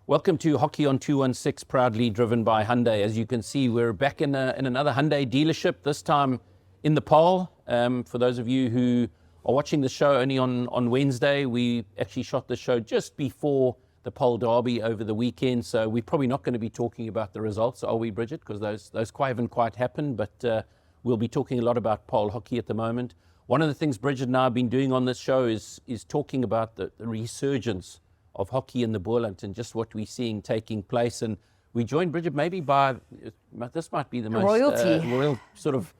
Welcome to Hockey on 216, proudly driven by Hyundai. As you can see, we're back in another Hyundai dealership, this time in the Pole. For those of you who are watching the show only on Wednesday, we actually shot the show just before the Pole Derby over the weekend, so we're probably not going to be talking about the results, are we, Bridget? Because those haven't quite happened, but we'll be talking a lot about Pole hockey at the moment. One of the things Bridget and I have been doing on this show is talking about the resurgence of hockey in the Boerland and just what we're seeing taking place. And we joined, Bridget, maybe by, this might be the most royal sort of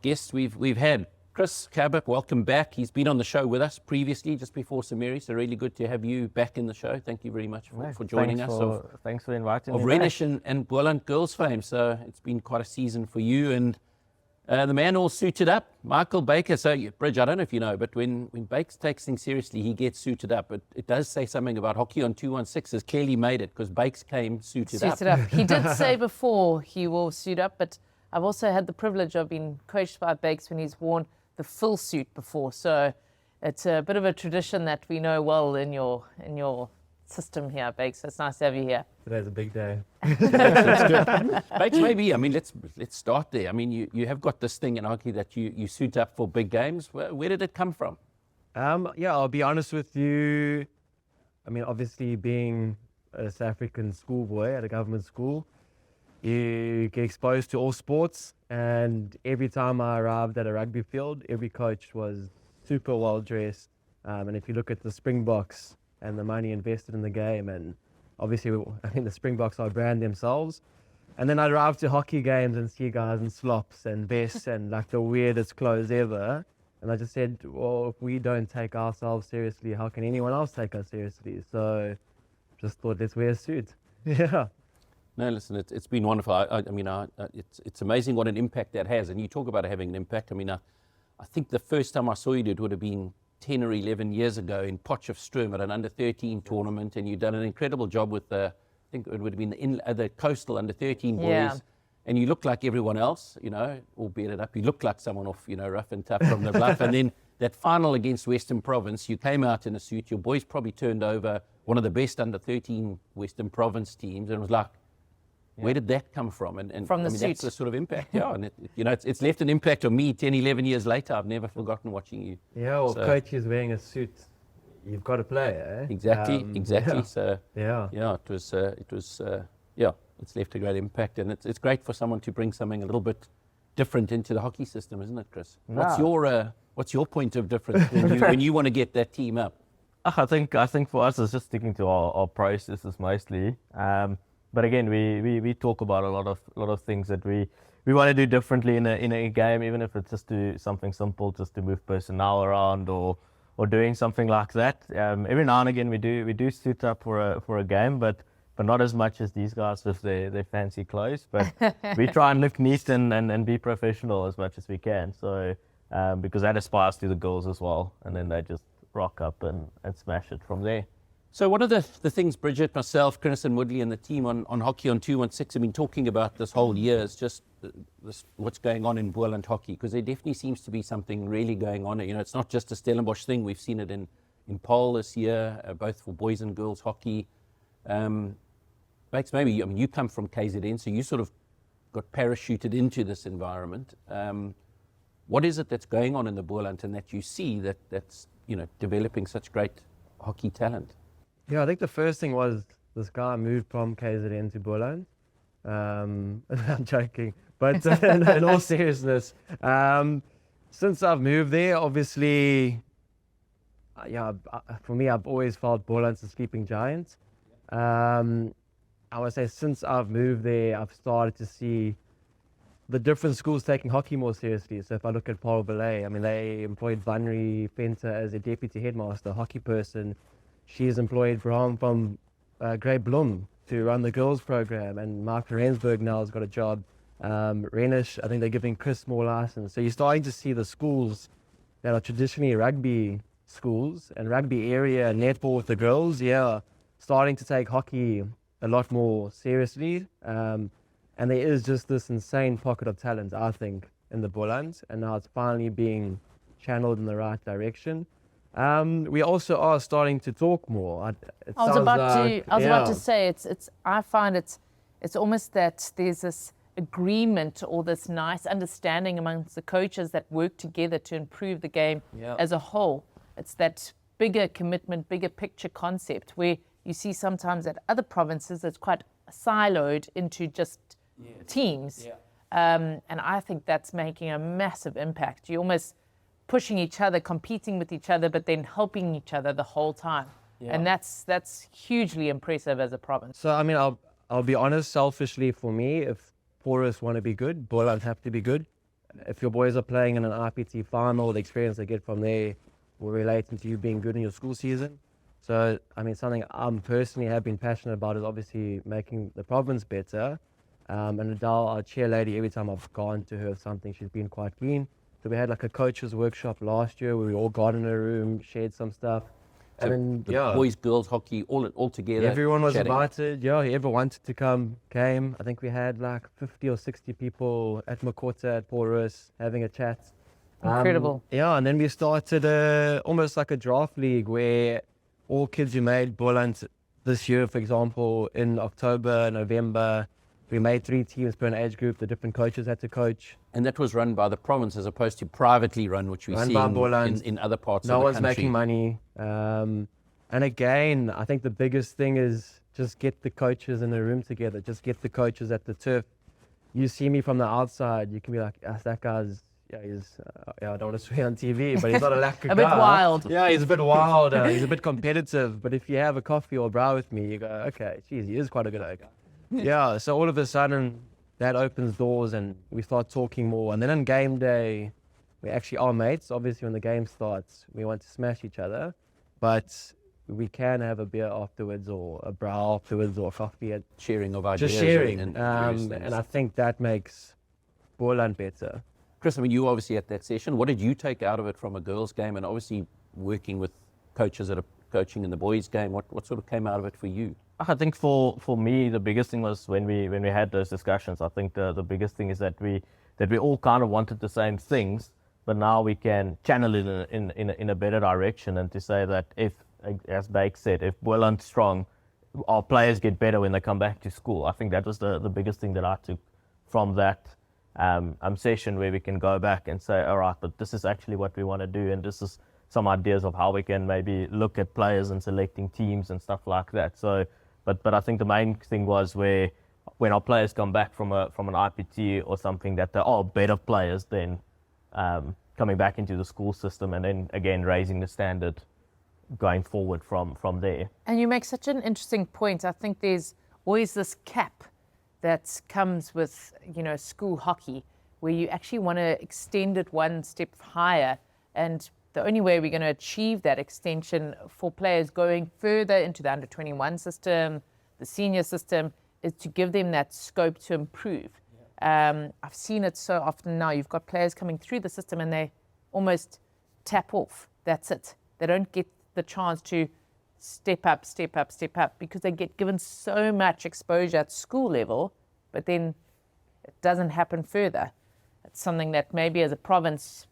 guest we've had. Chris Cabot, welcome back. He's been on the show with us previously, just before Samiri, so really good to have you back in the show. Thank you very much for joining us. Thanks for inviting me. Of Renish and Boerland girls fame, so it's been quite a season for you. And the man all suited up, Michael Baker. So, Bridge, I don't know if you know, but when Bakes takes things seriously, he gets suited up. But it does say something about Hockey on 216 has clearly made it, because Bakes came suited up. He did say before he will suit up, but I've also had the privilege of being coached by Bakes when he's worn the full suit before. So it's a bit of a tradition that we know well in your system here, Bakes. So it's nice to have you here. Today's a big day. That's good. Bakes, maybe, I mean, let's start there. I mean, you have got this thing in hockey that you suit up for big games. Where did it come from? I'll be honest with you. I mean, obviously being a South African schoolboy at a government school, you get exposed to all sports, and every time I arrived at a rugby field, every coach was super well dressed. And if you look at the Springboks and the money invested in the game, and obviously, I mean, the Springboks are a brand themselves. And then I'd arrive to hockey games and see guys in slops and vests and like the weirdest clothes ever. And I just said, well, if we don't take ourselves seriously, how can anyone else take us seriously? So just thought, let's wear a suit. Yeah. No, listen, it's been wonderful. I mean, it's amazing what an impact that has. And you talk about having an impact. I mean, I think the first time I saw you, it would have been 10 or 11 years ago in Potchefstroom at an under-13 tournament, and you'd done an incredible job with I think it would have been the coastal under-13 boys. Yeah. And you looked like everyone else, all bearded up. You looked like someone off, rough and tough from the bluff. And then that final against Western Province, you came out in a suit. Your boys probably turned over one of the best under-13 Western Province teams, and it was like, where did that come from? And from the suit. That's the sort of impact, and it's left an impact on me 10, 11 years later. I've never forgotten watching you. Yeah, well, so, coach is wearing a suit, you've got to play, eh? Exactly. Yeah. So it's left a great impact, and it's great for someone to bring something a little bit different into the hockey system, isn't it, Chris? Yeah. What's your point of difference when you want to get that team up? I think for us it's just sticking to our processes mostly. But again, we talk about a lot of things that we want to do differently in a game, even if it's just do something simple, just to move personnel around or doing something like that. Every now and again we do suit up for a game, but not as much as these guys with their fancy clothes. But we try and look neat and be professional as much as we can. So because that aspires to the girls as well, and then they just rock up and smash it from there. So one of the things Bridget, myself, Chris and Woodley and the team on Hockey on 216 have been talking about this whole year is just what's going on in Boerland hockey, because there definitely seems to be something really going on. It's not just a Stellenbosch thing. We've seen it in Pole this year, both for boys and girls hockey. Bakes, maybe, you come from KZN, so you sort of got parachuted into this environment. What is it that's going on in the Boerland and that you see that's developing such great hockey talent? Yeah, I think the first thing was this guy moved from KZN to Boerland. I'm joking, but in all seriousness, since I've moved there, obviously, for me, I've always felt Boerland's a sleeping giant. I would say since I've moved there, I've started to see the different schools taking hockey more seriously. So if I look at Paul Belay, I mean, they employed Vanri Fenter as a deputy headmaster, hockey person. She's employed from Grey Blum to run the girls program, and Mark Rensburg now has got a job. Renish, I think they're giving Chris more license. So you're starting to see the schools that are traditionally rugby schools and rugby area and netball with the girls, starting to take hockey a lot more seriously. And there is just this insane pocket of talent, I think, in the Boerland, and now it's finally being channeled in the right direction. We also are starting to talk more. I was about to say it's. I find it's almost that there's this agreement or this nice understanding amongst the coaches that work together to improve the game as a whole. It's that bigger commitment, bigger picture concept where you see sometimes at other provinces it's quite siloed into just teams. And I think that's making a massive impact. You're almost pushing each other, competing with each other, but then helping each other the whole time. And that's hugely impressive as a province. So, I mean, I'll be honest, selfishly for me, if Porus want to be good, Boland have to be good. If your boys are playing in an RPT final, the experience they get from there will relate into you being good in your school season. So, I mean, something I'm personally have been passionate about is obviously making the province better. And Adele, our chair lady, every time I've gone to her with something, she's been quite keen. So we had like a coach's workshop last year where we all got in a room, shared some stuff. So and the boys, girls, hockey, all together. Everyone was chatting. invited. Yeah, whoever wanted to come came. I think we had like 50 or 60 people at Makota at Porus having a chat. Incredible. Yeah, and then we started almost like a draft league where all kids who made Boland this year, for example, in October, November, we made 3 teams per an age group. The different coaches had to coach. And that was run by the province as opposed to privately run, which we see in other parts of the country. No one's making money. And again, I think the biggest thing is just get the coaches in the room together. Just get the coaches at the turf. You see me from the outside, you can be like, that guy's, he's, I don't want to swear on TV, but he's not a lacquer guy. A bit wild. Yeah, he's a bit wild. He's a bit competitive. But if you have a coffee or a brow with me, you go, okay, geez, he is quite a good guy. Yeah, so all of a sudden, that opens doors and we start talking more. And then on game day, we actually are mates. Obviously, when the game starts, we want to smash each other. But we can have a beer afterwards or a brow afterwards or coffee. Sharing of ideas. Just sharing. And I think that makes Boland better. Chris, I mean, you obviously at that session. What did you take out of it from a girls' game? And obviously working with coaches that are coaching in the boys' game, what sort of came out of it for you? I think for me, the biggest thing was when we had those discussions. I think the biggest thing is that we all kind of wanted the same things, but now we can channel it in a better direction. And to say that if, as Bake said, if Boland's strong, our players get better when they come back to school. I think that was the biggest thing that I took from that session, where we can go back and say, all right, but this is actually what we want to do, and this is some ideas of how we can maybe look at players and selecting teams and stuff like that. So. But I think the main thing was when our players come back from an IPT or something, that they are better players than coming back into the school system, and then again raising the standard going forward from there. And you make such an interesting point. I think there's always this cap that comes with school hockey, where you actually want to extend it one step higher, and the only way we're going to achieve that extension for players going further into the under-21 system, the senior system, is to give them that scope to improve. I've seen it so often now. You've got players coming through the system and they almost tap off. That's it. They don't get the chance to step up, because they get given so much exposure at school level, but then it doesn't happen further. It's something that maybe as a province,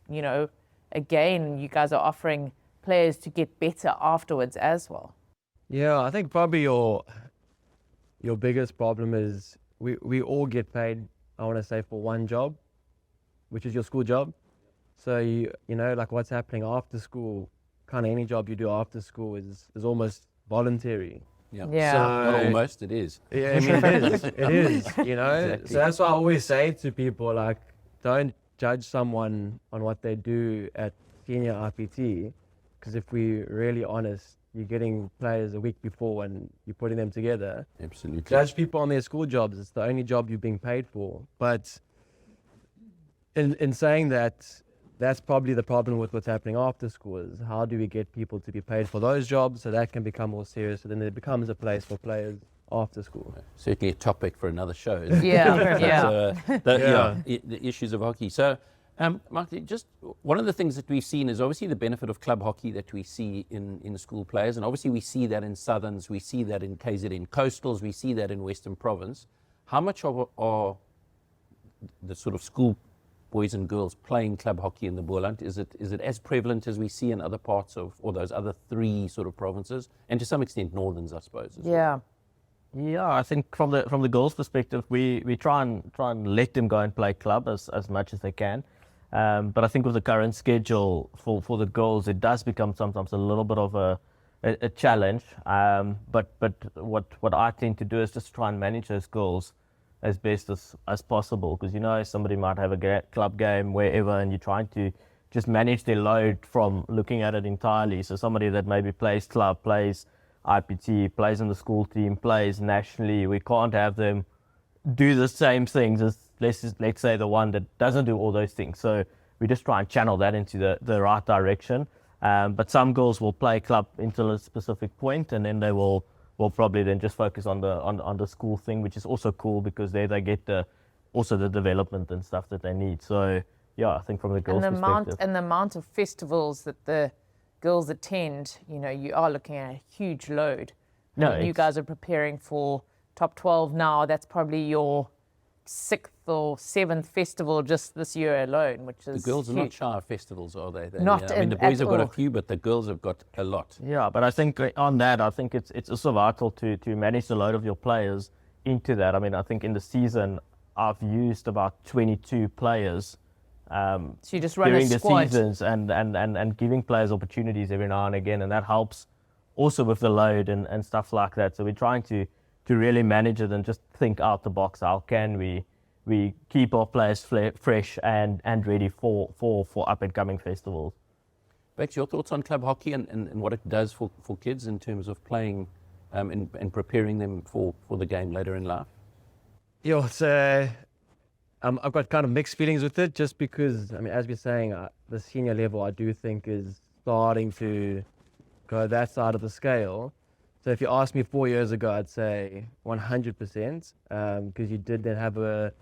again, you guys are offering players to get better afterwards as well. Yeah, I think probably your biggest problem is we all get paid, I want to say, for one job, which is your school job. So, like what's happening after school, kind of any job you do after school is almost voluntary. Yeah. So, not almost, it is. Yeah, I mean, it is. It is, Exactly. So that's why I always say to people, like, don't judge someone on what they do at senior RPT, because if we're really honest, you're getting players a week before and you're putting them together. Absolutely. Judge people on their school jobs. It's the only job you're being paid for. But in saying that, that's probably the problem with what's happening after school, is how do we get people to be paid for those jobs so that can become more serious, so then it becomes a place for players after school. Certainly a topic for another show. The issues of hockey. So, Mark, just one of the things that we've seen is obviously the benefit of club hockey that we see in school players, and obviously we see that in Southerns, we see that in KZN Coastals, we see that in Western Province. How much are the sort of school boys and girls playing club hockey in the Boerland? Is it as prevalent as we see in other parts of, or those other three sort of provinces, and to some extent Northerns, I suppose? As well? Yeah. Yeah, I think from the girls' perspective, we try and let them go and play club as much as they can. But I think with the current schedule for the girls, it does become sometimes a little bit of a challenge. But what I tend to do is just try and manage those girls as best as possible, because somebody might have a club game wherever, and you're trying to just manage their load from looking at it entirely. So somebody that maybe plays club, plays IPT, plays in the school team, plays nationally, we can't have them do the same things as let's say the one that doesn't do all those things. So we just try and channel that into the right direction. But some girls will play club until a specific point, and then they will probably then just focus on the school thing, which is also cool, because there they get also the development and stuff that they need. So yeah, I think from the girls' perspective. And the amount of festivals that the girls attend, you are looking at a huge load. You guys are preparing for top 12 now. That's probably your 6th or 7th festival just this year alone, which is the girls huge. are not shy of festivals, are they? Not I mean, the boys at have got a all. few, but the girls have got a lot. Yeah, but I think on that, I think it's also vital to manage the load of your players into that. I mean, I think in the season, I've used about 22 players So you just run during a the squad. seasons, and giving players opportunities every now and again, and that helps also with the load and stuff like that. So we're trying to really manage it and just think out the box. How can we keep our players fresh and ready for up and coming festivals? Bex, your thoughts on club hockey and what it does for kids in terms of playing and preparing them for the game later in life? Yeah, it's, I've got kind of mixed feelings with it, just because, I mean, as we're saying, the senior level I do think is starting to go that side of the scale. So if you asked me 4 years ago, I'd say 100%, because you did then have a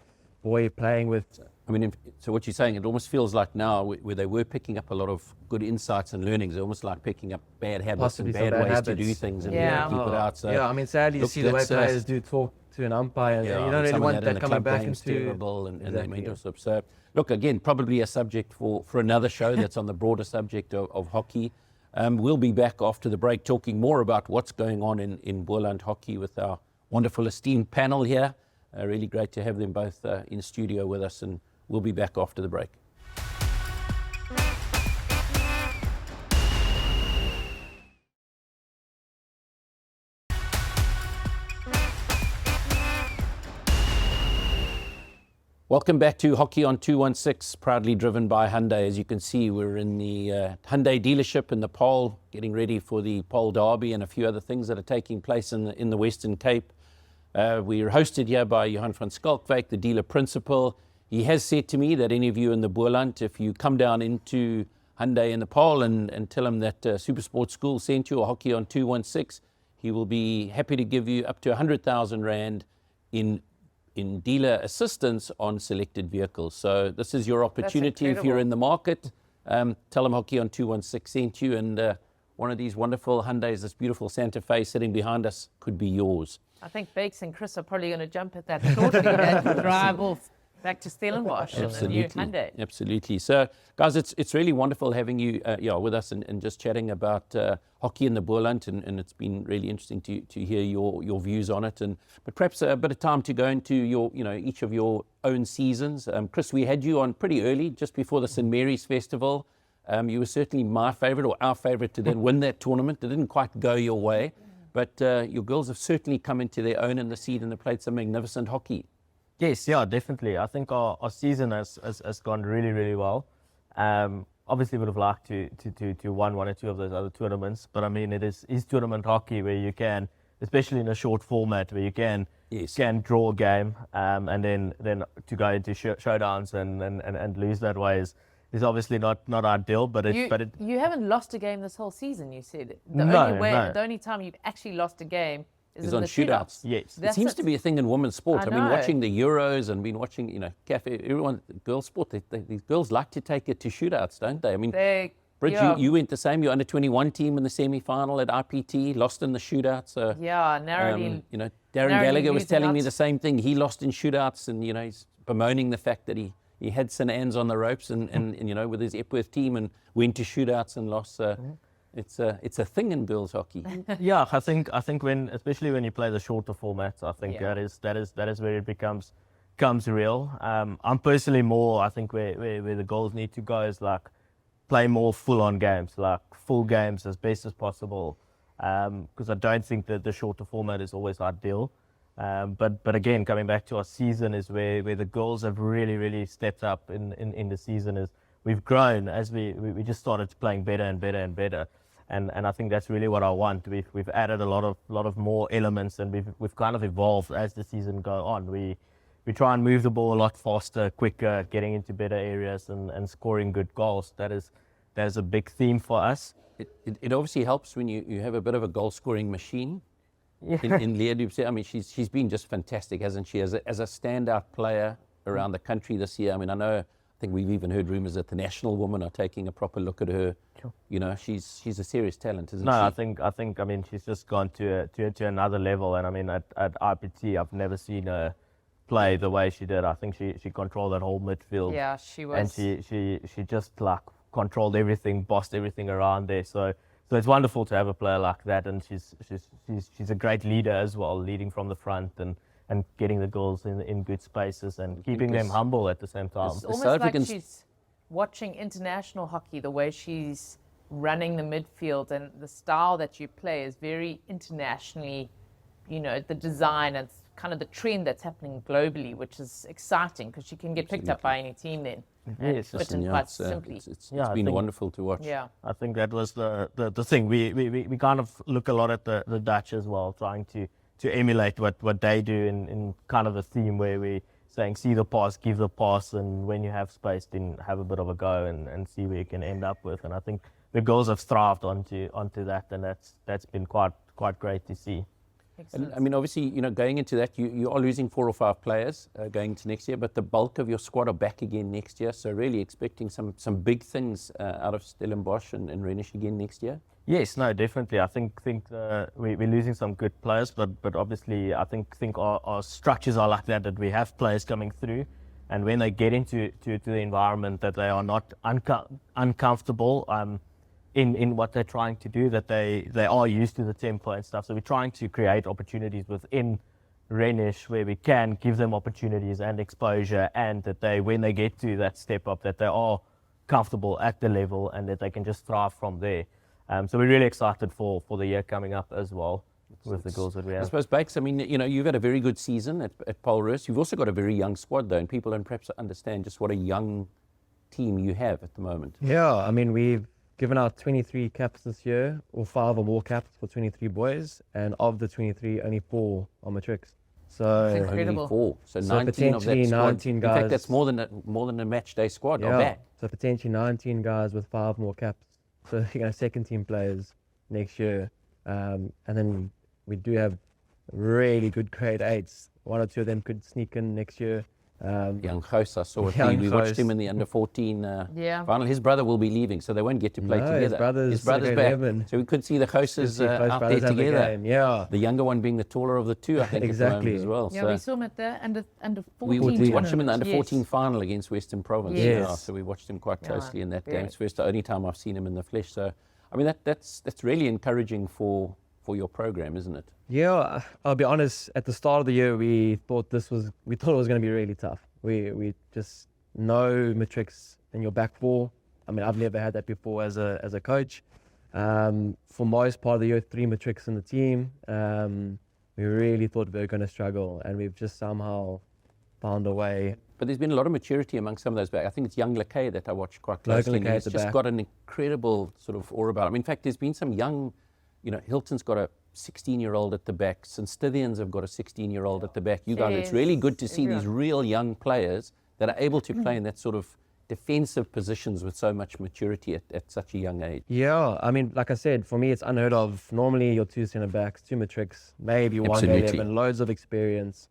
boy playing with. I mean, so what you're saying, it almost feels like now where they were picking up a lot of good insights and learnings, almost like picking up bad habits Possibly some and bad bad ways to do habits. things and Yeah. keep it out. So Yeah, I mean, sadly, you look, see the way that's, players do talk to an umpire, and you don't really some of want in that the coming club back game's into. terrible and Exactly, they yeah. stuff. So look, again, probably a subject for another show that's on the broader subject of hockey. We'll be back after the break talking more about what's going on in Boerland hockey with our wonderful esteemed panel here. Really great to have them both in studio with us, and we'll be back after the break. Welcome back to Hockey on 216, proudly driven by Hyundai. As you can see, we're in the Hyundai dealership in the Pole, getting ready for the Pole Derby and a few other things that are taking place in the Western Cape. We are hosted here by Johan van Skalkwyk, the dealer principal. He has said to me that any of you in the Boerland, if you come down into Hyundai in the Pole and tell him that SuperSport School sent you a Hockey on 216, he will be happy to give you up to 100,000 Rand in dealer assistance on selected vehicles. So this is your opportunity if you're incredible. in the market. Tell them Hockey on 216 sent you, and one of these wonderful Hyundais, this beautiful Santa Fe sitting behind us, could be yours. I think Bakes and Chris are probably going to jump at that shortly and drive off back to Stellenbosch in the new Hyundai. Absolutely. So, guys, it's really wonderful having you with us and just chatting about hockey in the Boerland, and it's been really interesting to hear your views on it. But perhaps a bit of time to go into your each of your own seasons. Chris, we had you on pretty early, just before the St Mary's Festival. You were certainly my favourite, or our favourite, to then win that tournament. It didn't quite go your way, but your girls have certainly come into their own in the seed, and they've played some magnificent hockey. Yes, yeah, definitely. I think our season has gone really, really well. Obviously, would have liked to won one or two of those other tournaments, but I mean, it is tournament hockey where you can, especially in a short format, where you can draw a game, and then to go into showdowns and lose that way is obviously not ideal. But You haven't lost a game this whole season, you said. No. The only time you've actually lost a game is in on the shootouts. Yes. It seems to be a thing in women's sport. I I've been know. watching the Euros and been watching, cafe, everyone, girls' sport. These girls like to take it to shootouts, don't they? I mean, Bridge, Yeah. you went the same. Your under-21 team in the semi-final at IPT, lost in the shootout. So, Yeah, narrowly. Darren narrowly Gallagher was losing telling me out. the same thing. He lost in shootouts, and he's bemoaning the fact that he he had St. Anne's on the ropes and you know, with his Epworth team and went to shootouts and lost. It's a thing in girls hockey. Yeah, I think when, especially when you play the shorter formats, I think Yeah. that is where it becomes real. I'm personally more, I think where the goals need to go is like play more full-on games, like full games as best as possible. Because I don't think that the shorter format is always ideal. But again, coming back to our season is where the girls have really stepped up in the season. Is we've grown as we just started playing better and better and better. And I think that's really what I want. We've added a lot of more elements, and we've kind of evolved as the season go on. We try and move the ball a lot faster, quicker, getting into better areas and scoring good goals. That is a big theme for us. It obviously helps when you have a bit of a goal scoring machine. In Leah Dubse, I mean, she's been just fantastic, hasn't she? As a standout player around the country this year. I mean, I think we've even heard rumours that the national women are taking a proper look at her. Sure. You know, she's a serious talent, isn't No, she? I think. I mean, she's just gone to another level. And I mean, at IPT, I've never seen her play the way she did. I think she controlled that whole midfield. Yeah, she was. And she just like controlled everything, bossed everything around there. So it's wonderful to have a player like that, and she's a great leader as well, leading from the front and getting the girls in good spaces and keeping them humble at the same time. It's The almost South like Africans- she's watching international hockey, the way she's running the midfield and the style that you play is very internationally, you know, the design and kind of the trend that's happening globally, which is exciting because she can get picked up by any team then. And Yes, fit Listen, in yeah, quite it's simply. Yeah, I been think- wonderful to watch. Yeah. I think that was the thing. We kind of look a lot at the Dutch as well, trying to emulate what they do in kind of a theme where we saying see the pass, give the pass, and when you have space, then have a bit of a go and see where you can end up with. And I think the girls have thrived onto that, and that's been quite great to see. Excellent. And I mean, obviously, you know, going into that, you are losing 4 or 5 players going into next year, but the bulk of your squad are back again next year. So really expecting some big things out of Stellenbosch and Renish again next year. Yes, no, definitely. I think we're losing some good players, but obviously I think our structures are like that we have players coming through, and when they get into the environment that they are not uncomfortable in what they're trying to do, that they are used to the tempo and stuff. So we're trying to create opportunities within Renish where we can give them opportunities and exposure, and that they, when they get to that step up, that they are comfortable at the level and that they can just thrive from there. So we're really excited for the year coming up as well with the girls that we I have. suppose, Bakes, I mean, you know, you've had a very good season at Polrus. You've also got a very young squad, though, and people don't perhaps understand just what a young team you have at the moment. Yeah, I mean, we've given out 23 caps this year, or 5 or more caps for 23 boys, and of the 23, only 4 are matrix. So Incredible. Only 4. So So 19 of that potentially squad. 19 In fact, guys. that's more than a match day squad are yeah, back. so potentially 19 guys with 5 more caps. So you know, second team players next year, and then we do have really good grade 8s. 1 or 2 of them could sneak in next year. Young Gous, I saw it. Young We watched Gous. him in the under 14 Yeah. final. His brother will be leaving, so they won't get to play No, together. his brother's brother's like back. 11. So we could see the Gouses See close out there brothers have the together. game, yeah. The younger one being the taller of the 2, I think, at the moment Exactly. as well. Yeah, so we saw him at the under 14 we watched him in the under tournament, 14 yes. final against Western Province. Yes. Yeah, so we watched him quite Yeah, closely in that game. very. It's first the only time I've seen him in the flesh. So, I mean, that's really encouraging for your program, isn't it? Yeah, I'll be honest. At the start of the year, we thought it was going to be really tough. We just no matrix in your back 4. I mean, I've never had that before as a coach. For most part of the year, 3 matrix in the team. We really thought we were going to struggle, and we've just somehow found a way. But there's been a lot of maturity among some of those back. I think it's young Lakay that I watch quite closely. Logan and he's Lakay at the just back. got an incredible sort of aura about him. In fact, there's been some young, you know, Hilton's got a 16-year-old at the back. St. Stithians have got a 16-year-old at the back. You guys, it's really good to see these real young players that are able to play in that sort of defensive positions with so much maturity at such a young age. Yeah, I mean, like I said, for me, it's unheard of. Normally, your 2 centre backs, 2 matrix, maybe 1 Absolutely. 11, loads of experience.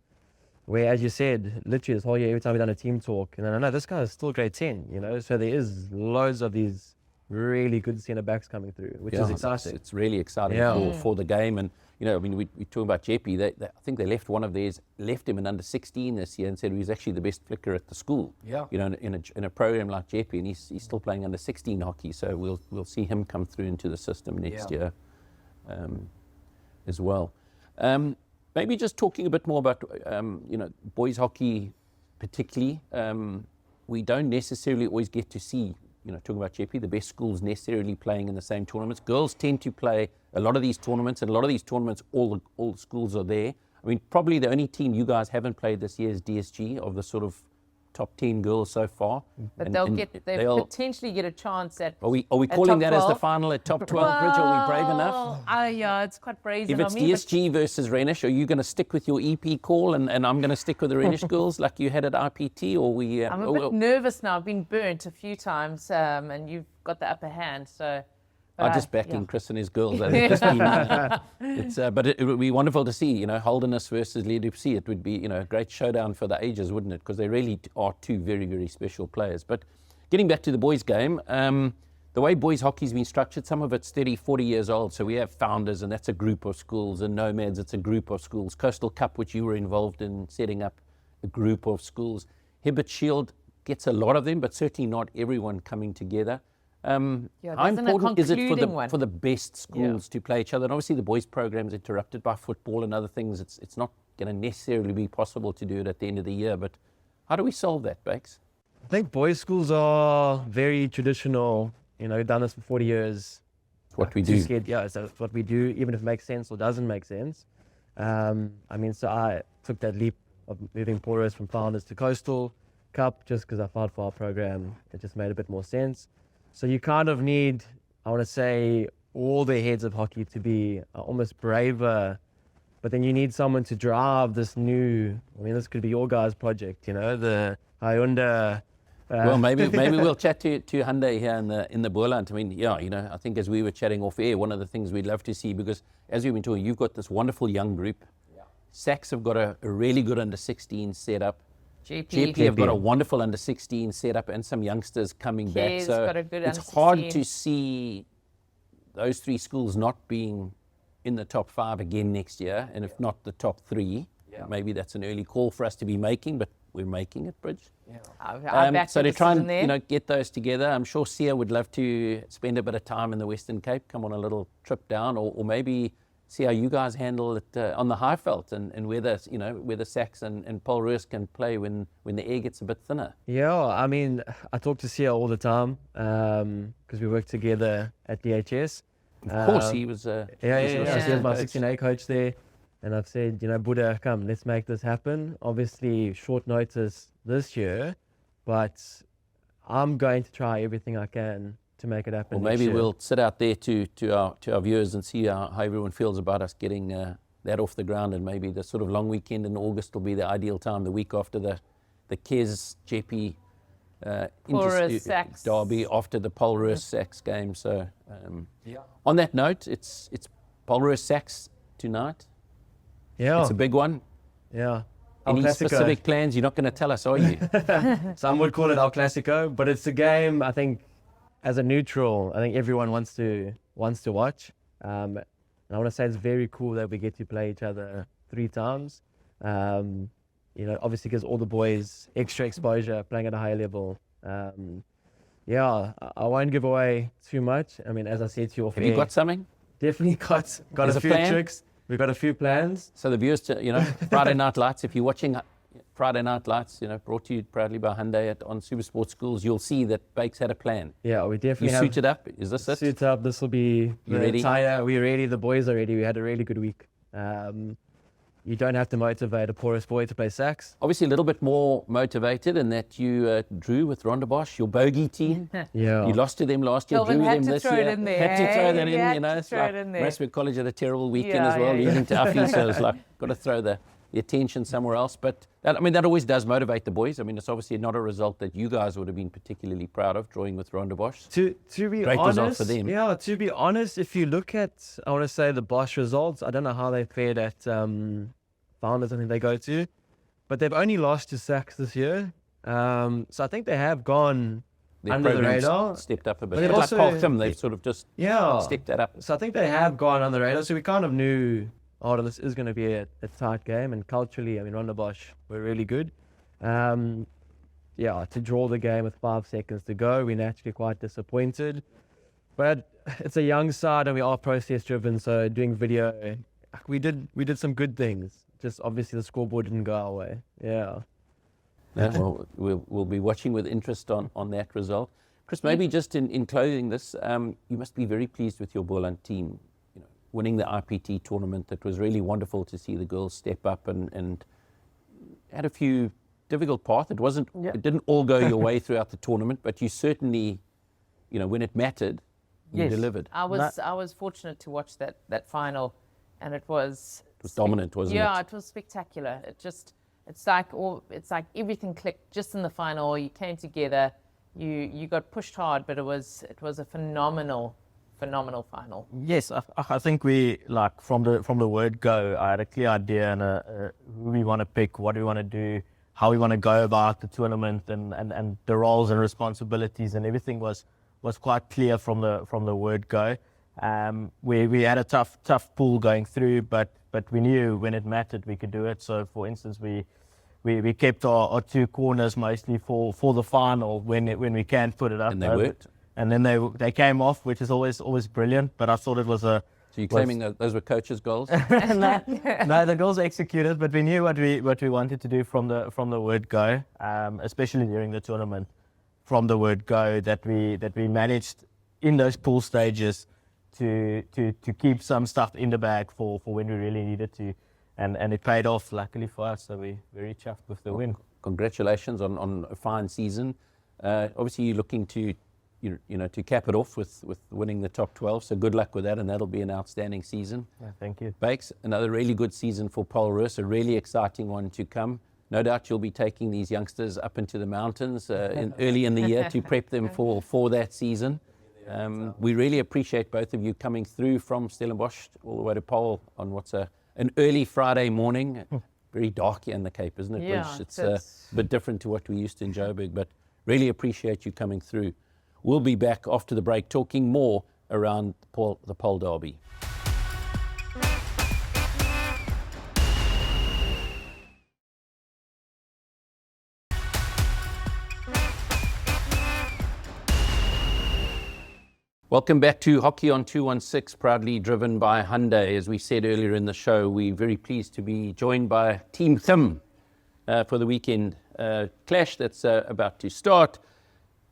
Where, as you said, literally this whole year, every time we've done a team talk, and then I know this guy is still grade 10, you know, so there is loads of these really good centre backs coming through, which is exciting. It's really exciting for the game. And, you know, I mean, we're talking about Jeppy. I think they left one of theirs, left him in under 16 this year and said he's actually the best flicker at the school. Yeah. You know, in a program like Jeppy, and he's still playing under 16 hockey. So we'll see him come through into the system next year as well. Maybe just talking a bit more about, you know, boys hockey particularly. We don't necessarily always get to see, you know, talking about Jeppy, the best schools necessarily playing in the same tournaments. Girls tend to play a lot of these tournaments, and a lot of these tournaments, all the schools are there. I mean, probably the only team you guys haven't played this year is DSG, of the sort of top 10 girls so far. But they'll potentially get a chance at. Are we calling top that as the 12? final at top 12, Bridge? Are we brave enough? Yeah, it's quite brazen. If it's DSG versus Renish, are you going to stick with your EP call and I'm going to stick with the Renish girls like you had at IPT? Or we? I'm a bit nervous now. I've been burnt a few times, and you've got the upper hand. So. I'm just backing Chris and his girls. I think but it would be wonderful to see, you know, Holderness versus Leduc. It would be, you know, a great showdown for the ages, wouldn't it? Because they really are two very, very special players. But getting back to the boys' game, the way boys' hockey's been structured, some of it's 30, 40 years old. So we have Founders, and that's a group of schools, and Nomads, it's a group of schools. Coastal Cup, which you were involved in setting up, a group of schools. Hibbert Shield gets a lot of them, but certainly not everyone coming together. How important is it for the best schools to play each other? And obviously the boys' program is interrupted by football and other things. It's not going to necessarily be possible to do it at the end of the year. But how do we solve that, Bakes? I think boys' schools are very traditional. You know, we've done this for 40 years. It's what we do. So it's what we do, even if it makes sense or doesn't make sense. I mean, so I took that leap of moving Paul Roos from Founders to Coastal Cup just because I felt for our program it just made a bit more sense. So you kind of need, I want to say, all the heads of hockey to be almost braver, but then you need someone to drive this new, I mean, this could be your guys' project, you know, the Hyundai. Well, maybe we'll chat to Hyundai here in the Boerland. I mean, yeah, you know, I think as we were chatting off air, one of the things we'd love to see, because as we've been talking, you've got this wonderful young group. Yeah. Sacs have got a really good under-16 setup. JP have got a wonderful under-16 setup and some youngsters coming back. So got a good it's hard to see those three schools not being in the top 5 again next year, and if not the top 3. Yeah. Maybe that's an early call for us to be making, but we're making it, Bridge. Yeah. So to try and get those together, I'm sure Sia would love to spend a bit of time in the Western Cape, come on a little trip down, or maybe see how you guys handle it on the Highveld and whether Sax and Paul Roos can play when the air gets a bit thinner. Yeah, I mean, I talk to Sia all the time because we work together at DHS. Of course, he was. He was my 16A coach there, and I've said, you know, Buddha, come, let's make this happen. Obviously, short notice this year, but I'm going to try everything I can to make it happen. Well, maybe we'll sit out there to our viewers and see how everyone feels about us getting that off the ground, and maybe the sort of long weekend in August will be the ideal time, the week after the Kes Jeppy derby, after the Paul Roos Sax game. So on that note, it's Paul Roos Sax tonight. Yeah, it's a big one. Yeah. Any specific plans? You're not going to tell us, are you? Some would call it El Clasico, but it's a game, I think, as a neutral, I think everyone wants to watch. And I want to say it's very cool that we get to play each other 3 times. You know, obviously gives all the boys extra exposure playing at a higher level. Yeah, I won't give away too much. I mean, as I said to you off air, have you got something? Definitely got a few tricks. We've got a few plans. So the viewers, you know, Friday Night Lights, if you're watching Friday Night Lights, you know, brought to you proudly by Hyundai on SuperSport Schools, you'll see that Bakes had a plan. Yeah, we definitely have. You suited up? Is this it? Suit up. This will be the entire. We're ready. The boys are ready. We had a really good week. You don't have to motivate a porous boy to play sax. Obviously, a little bit more motivated in that you drew with Rondebosch, your bogey team. Yeah. You lost to them last year, drew with them this year. Had to throw that in, you know. It's like Randstad College had a terrible weekend as well, losing to Uffie, so it's like, got to throw the attention somewhere else. But that always does motivate the boys. I mean, it's obviously not a result that you guys would have been particularly proud of, drawing with Rondebosch. To be great honest, result for them. Yeah, to be honest, if you look at, I want to say the Bosch results, I don't know how they fared at Founders, I think they go to, but they've only lost to Sax this year. So I think they have gone their under the program's radar. stepped up a bit. But it But like also- Paul Kim, they've sort of just Yeah. stepped that up. So I think they have gone on the radar. So we kind of knew, oh, this is going to be a tight game. And culturally, I mean, Rondebosch were really good. Yeah, to draw the game with 5 seconds to go, we're naturally quite disappointed. But it's a young side and we are process driven. So doing video, we did some good things. Just obviously the scoreboard didn't go our way. Yeah. Yeah, well, we'll be watching with interest on that result. Chris, maybe just in closing this, you must be very pleased with your Boland team, you know, winning the IPT tournament. It was really wonderful to see the girls step up and had a few difficult paths. It didn't all go your way throughout the tournament, but you certainly, you know, when it mattered, you Yes. delivered. I was fortunate to watch that final, and it was Dominant, wasn't it? Yeah, it was spectacular. It's like everything clicked just in the final. You came together, you got pushed hard, but it was a phenomenal final. Yes, I think we, like, from the word go, I had a clear idea and who we want to pick, what we want to do, how we want to go about the tournament, and the roles and responsibilities, and everything was quite clear from the word go. We had a tough pool going through, but we knew when it mattered we could do it. So, for instance, we kept our 2 corners mostly for the final when we can put it up. And they worked. And then they came off, which is always brilliant. But I thought it was a. So you're claiming that those were coaches' goals? No, the goals executed, but we knew what we wanted to do from the word go, especially during the tournament. From the word go, that we managed in those pool stages to keep some stuff in the bag for when we really needed to, and it paid off luckily for us. So we're very chuffed with the win. Congratulations on a fine season. Obviously, you're looking to to cap it off with winning the top 12. So good luck with that, and that'll be an outstanding season. Yeah, thank you. Bakes, another really good season for Paul Roos, a really exciting one to come. No doubt you'll be taking these youngsters up into the mountains early in the year to prep them for that season. We really appreciate both of you coming through from Stellenbosch all the way to Paul on what's an early Friday morning. Very dark here in the Cape, isn't it, Yeah, Bridge? It's a bit different to what we used to in Joburg, but really appreciate you coming through. We'll be back after the break talking more around the Pole Derby. Welcome back to Hockey on 216, proudly driven by Hyundai. As we said earlier in the show, we're very pleased to be joined by Team Thim for the weekend clash that's about to start.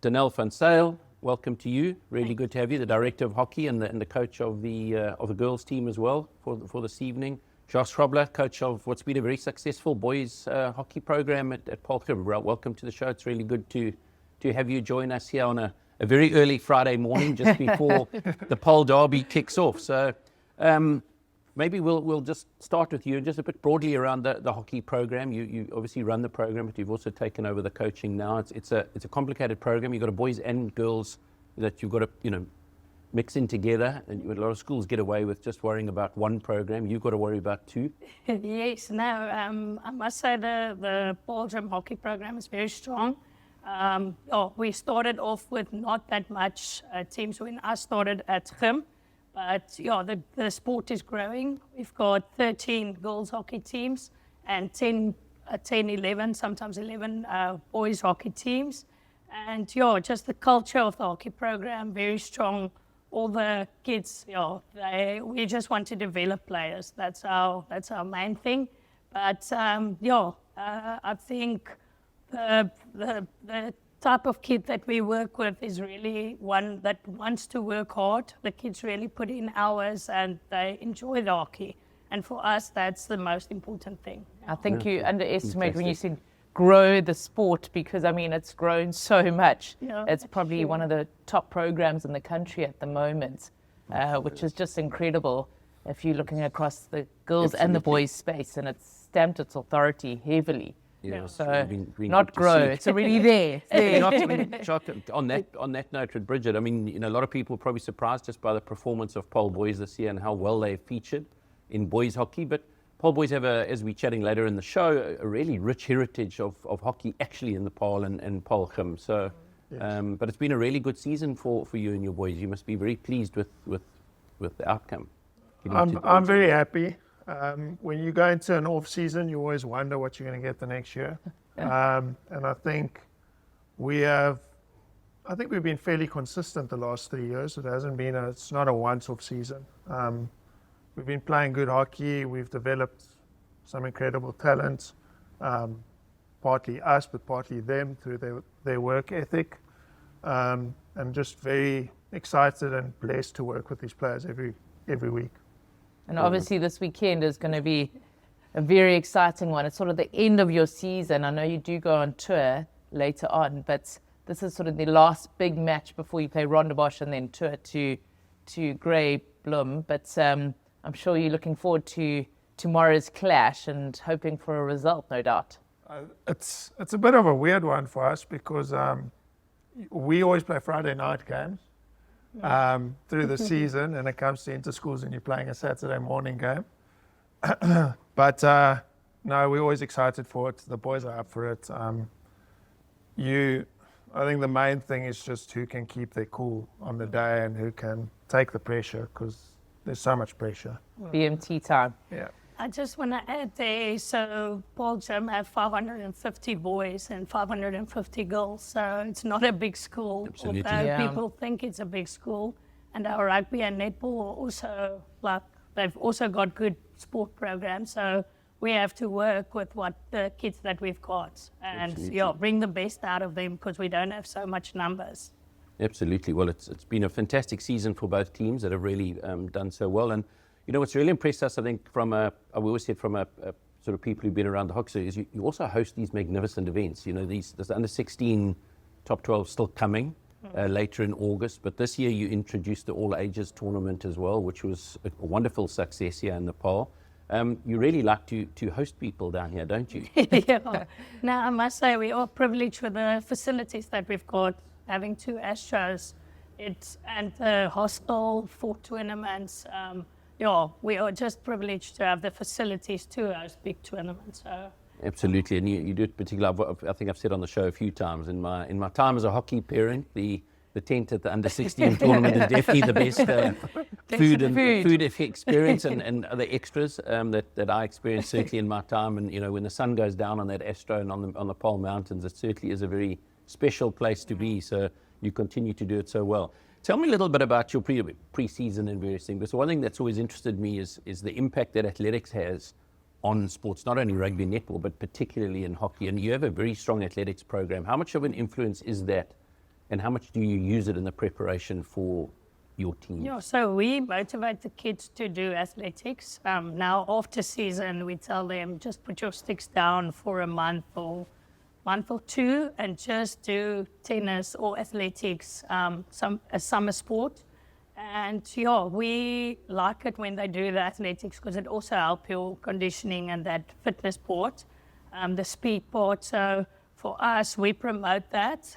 Danelle van Zyl, welcome to you. Really good to have you, the director of hockey and the coach of the girls team as well for this evening. Josh Schrobler, coach of what's been a very successful boys hockey program at Paul Kim. Welcome to the show. It's really good to have you join us here on a very early Friday morning, just before the Pole Derby kicks off. So maybe we'll just start with you, just a bit broadly around the hockey program. You obviously run the program, but you've also taken over the coaching now. It's a complicated program. You've got a boys and girls that you've got to mix in together, and a lot of schools get away with just worrying about one program. You've got to worry about 2. Yes, no, I must say the Paul Gym hockey program is very strong. We started off with not that much teams when I started at Gym, but the sport is growing. We've got 13 girls hockey teams and 10, 11, sometimes 11 boys hockey teams. And just the culture of the hockey program, very strong. All the kids, we just want to develop players. That's our main thing. But I think the type of kid that we work with is really one that wants to work hard. The kids really put in hours and they enjoy the hockey. And for us, that's the most important thing. I think you underestimate when you said grow the sport, because I mean it's grown so much. Yeah, it's probably one of the top programs in the country at the moment, which is just incredible if you're looking across the girls and the boys space, and it's stamped its authority heavily. Yeah, So been not good to grow, see. it's already there. On that note, Bridget, I mean, a lot of people are probably surprised just by the performance of Paul Boys this year and how well they've featured in boys hockey. But Paul Boys have, as we're chatting later in the show, a really rich heritage of hockey actually in the Paul and Paul Gym. So But it's been a really good season for you and your boys. You must be very pleased with the outcome. I'm very happy. When you go into an off season, you always wonder what you're going to get the next year. And I think we've been fairly consistent the last 3 years. It's not a once-off season. We've been playing good hockey. We've developed some incredible talent, partly us, but partly them through their work ethic. And just very excited and blessed to work with these players every week. And obviously this weekend is going to be a very exciting one. It's sort of the end of your season. I know you do go on tour later on, but this is sort of the last big match before you play Rondebosch and then tour to Grey Bloem. But I'm sure you're looking forward to tomorrow's clash and hoping for a result, no doubt. It's a bit of a weird one for us because we always play Friday night games through the season, and it comes to inter-schools and you're playing a Saturday morning game. But no, we're always excited for it. The boys are up for it. I think the main thing is just who can keep their cool on the day and who can take the pressure, because there's so much pressure. BMT time. Yeah. I just want to add there, so Paul Gym have 550 boys and 550 girls, so it's not a big school. Absolutely. Although Yeah. people think it's a big school. And our rugby and netball are also, they've also got good sport programs, so we have to work with what the kids that we've got and bring the best out of them, because we don't have so much numbers. Absolutely. Well, it's been a fantastic season for both teams that have really done so well. And you know what's really impressed us, I think, we always said from a sort of people who've been around the hockey, is you also host these magnificent events. You know, this under 16 top 12 still coming later in August, but this year you introduced the all ages tournament as well, which was a wonderful success here in Nepal. You really like to host people down here, don't you? Yeah. Now, I must say, we are privileged with the facilities that we've got, having 2 Astros, and the hostel for tournaments. We are just privileged to have the facilities to host big tournaments. So. Absolutely, and you do it particularly. I think I've said on the show a few times, in my time as a hockey parent, the tent at the under 16 tournament is definitely the best food experience and the extras that I experienced certainly in my time. And you know, when the sun goes down on that Astro and on the Pole Mountains, it certainly is a very special place to be. So you continue to do it so well. Tell me a little bit about your pre-season and various things. Because one thing that's always interested me is the impact that athletics has on sports, not only rugby and netball, but particularly in hockey. And you have a very strong athletics program. How much of an influence is that? And how much do you use it in the preparation for your team? Yeah, so we motivate the kids to do athletics. Now, after season, we tell them just put your sticks down for a month or 2 and just do tennis or athletics, a summer sport. And we like it when they do the athletics, because it also helps your conditioning and that fitness part, the speed part. So for us, we promote that.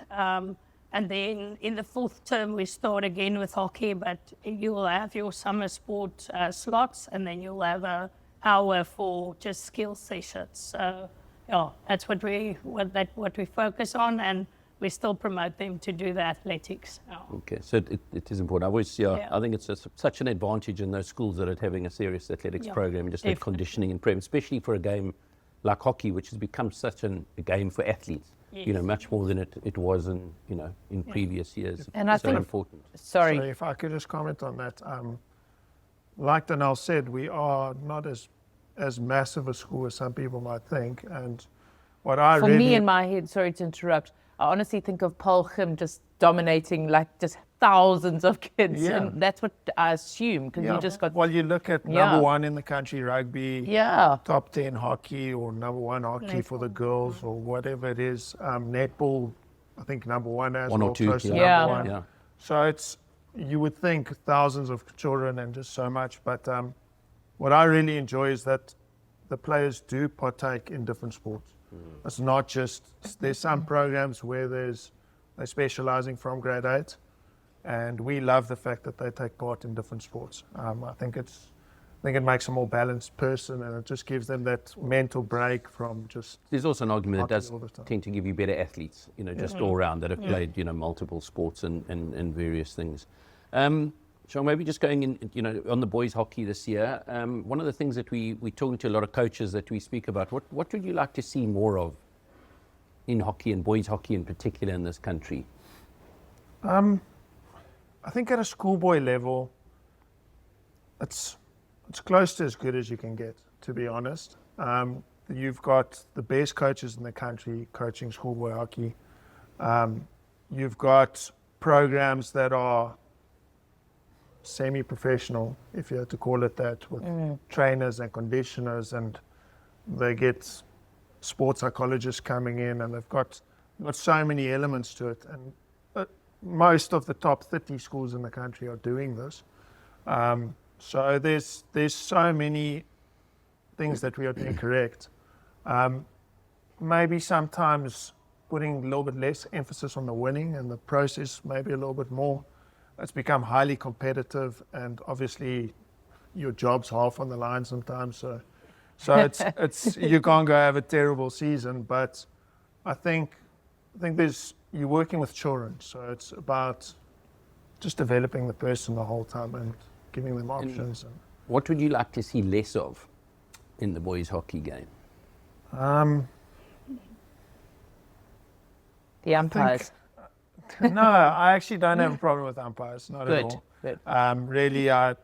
And then in the 4th term, we start again with hockey, but you will have your summer sport slots, and then you'll have an hour for just skill sessions. So that's what we focus on, and we still promote them to do the athletics. Okay, so it is important. I think it's such an advantage in those schools that are having a serious athletics program, just that conditioning and prep, especially for a game like hockey, which has become such a game for athletes. Yes. You know, much more than it was in previous years. And I think important. Sorry, if I could just comment on that. Like Danelle said, we are not as massive a school as some people might think. And what for me in my head, sorry to interrupt, I honestly think of Paul Gym just dominating like just thousands of kids, and that's what I assume, because you just got. Well, you look at number 1 in the country rugby, top 10 hockey, or number 1 hockey for the girls, or whatever it is. Netball, I think number 1 as 1 or 2, close to number 1. Yeah. So you would think thousands of children and just so much, but what I really enjoy is that the players do partake in different sports. It's not just, there's some programs where they're specializing from grade 8, and we love the fact that they take part in different sports. I think it's I think it makes a more balanced person, and it just gives them that mental break from just. There's also an argument that hockey does all the time. tend to give you better athletes, just all round that have played, multiple sports and various things. So maybe just going in, on the boys hockey this year, one of the things that we're talking to a lot of coaches that we speak about, what would you like to see more of in hockey and boys hockey in particular in this country? I think at a schoolboy level, it's close to as good as you can get, to be honest. You've got the best coaches in the country coaching schoolboy hockey. You've got programs that are semi-professional, if you had to call it that, with trainers and conditioners, and they get sports psychologists coming in, and they've got so many elements to it. And most of the top 30 schools in the country are doing this. So there's so many things that we are doing correct. Maybe sometimes putting a little bit less emphasis on the winning and the process, maybe a little bit more. It's become highly competitive, and obviously your job's half on the line sometimes. So it's you can't go have a terrible season, but I think you're working with children, so it's about just developing the person the whole time and giving them options. And what would you like to see less of in the boys hockey game? The umpires. No, I actually don't have a problem with umpires, not at all. Good. Really, I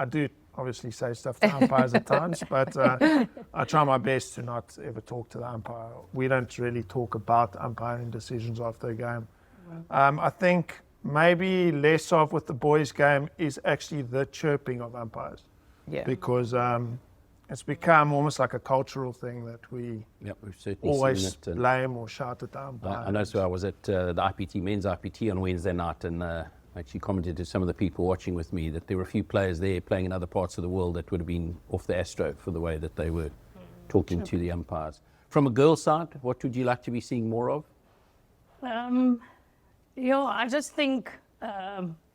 do obviously say stuff to umpires at times, but I try my best to not ever talk to the umpire. We don't really talk about umpiring decisions after a game. I think maybe less of with the boys' game is actually the chirping of umpires. Yeah. Because it's become almost like a cultural thing that we We've certainly always seen it. blame or shout at the umpire. I know, so I was at the IPT, men's IPT on Wednesday night, and actually commented to some of the people watching with me that there were a few players there playing in other parts of the world that would have been off the Astro for the way that they were talking to the umpires. From a girl's side, what would you like to be seeing more of? I just think